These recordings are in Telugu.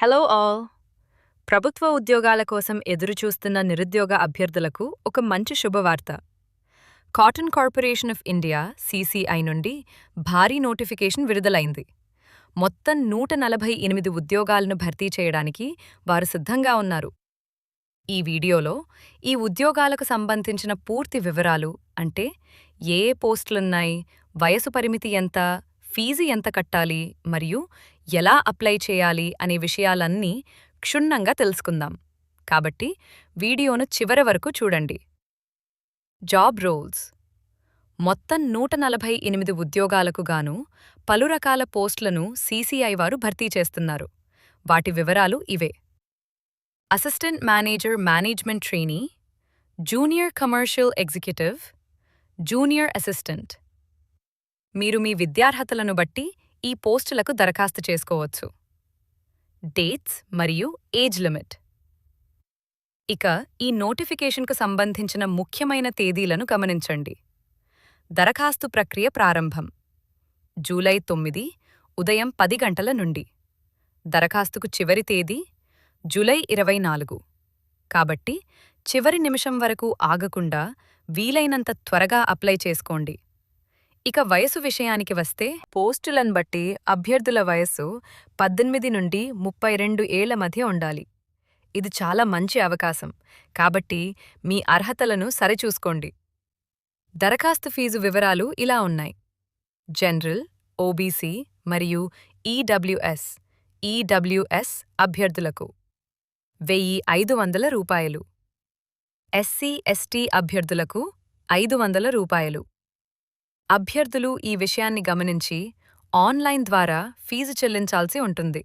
Hello all! ప్రభుత్వ ఉద్యోగాల కోసం ఎదురుచూస్తున్న నిరుద్యోగ అభ్యర్థులకు ఒక మంచి శుభవార్త. Cotton corporation of India (CCI) నుండి భారీ నోటిఫికేషన్ విడుదలైంది. మొత్తం 148 ఉద్యోగాలను భర్తీ చేయడానికి వారు సిద్ధంగా ఉన్నారు. ఈ వీడియోలో ఈ ఉద్యోగాలకు సంబంధించిన పూర్తి వివరాలు, అంటే ఏ పోస్టులున్నాయి, వయసు పరిమితి ఎంత, ఫీజు ఎంత కట్టాలి మరియు ఎలా అప్లై చేయాలి అనే విషయాలన్నీ క్షుణ్ణంగా తెలుసుకుందాం. కాబట్టి వీడియోను చివరి వరకు చూడండి. Job roles. మొత్తం 148 ఉద్యోగాలకు గాను పలు రకాల పోస్టులను సీసీఐ వారు భర్తీ చేస్తున్నారు. వాటి వివరాలు ఇవే: assistant manager management trainee, junior commercial executive, junior assistant. మీరు మీ విద్యార్హతలను బట్టి ఈ పోస్టులకు దరఖాస్తు చేసుకోవచ్చు. డేట్స్ మరియు ఏజ్ లిమిట్. ఇక ఈ నోటిఫికేషన్కు సంబంధించిన ముఖ్యమైన తేదీలను గమనించండి. దరఖాస్తు ప్రక్రియ ప్రారంభం జూలై 9 ఉదయం 10 గంటల నుండి. దరఖాస్తుకు చివరి తేదీ జూలై 24. కాబట్టి చివరి నిమిషం వరకు ఆగకుండా వీలైనంత త్వరగా అప్లై చేసుకోండి. ఇక వయసు విషయానికి వస్తే, పోస్టులను బట్టి అభ్యర్థుల వయస్సు 18 నుండి 32 ఏళ్ల మధ్య ఉండాలి. ఇది చాలా మంచి అవకాశం, కాబట్టి మీ అర్హతలను సరిచూసుకోండి. దరఖాస్తు ఫీజు వివరాలు ఇలా ఉన్నాయి: జనరల్, ఓబీసీ మరియు ఈడబ్ల్యూఎస్ అభ్యర్థులకు ₹1,500, ఎస్సీ/ఎస్టీ అభ్యర్థులకు ₹500. అభ్యర్థులు ఈ విషయాన్ని గమనించి ఆన్లైన్ ద్వారా ఫీజు చెల్లించాల్సి ఉంటుంది.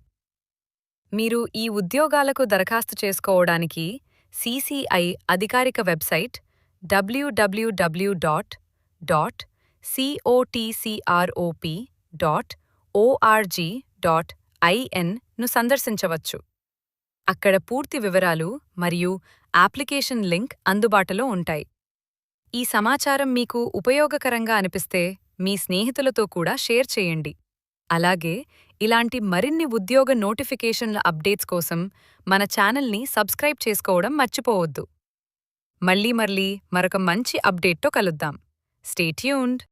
మీరు ఈ ఉద్యోగాలకు దరఖాస్తు చేసుకోవడానికి సీసీఐ అధికారిక వెబ్సైట్ www.cotcrop.org.in ను సందర్శించవచ్చు. అక్కడ పూర్తి వివరాలు మరియు అప్లికేషన్ లింక్ అందుబాటులో ఉంటాయి. ఈ సమాచారం మీకు ఉపయోగకరంగా అనిపిస్తే మీ స్నేహితులతో కూడా షేర్ చేయండి. అలాగే ఇలాంటి మరిన్ని ఉద్యోగ నోటిఫికేషన్ల అప్డేట్స్ కోసం మన ఛానల్ని సబ్స్క్రైబ్ చేసుకోవడం మర్చిపోవద్దు. మళ్ళీ మరొక మంచి అప్డేట్తో కలుద్దాం. Stay tuned.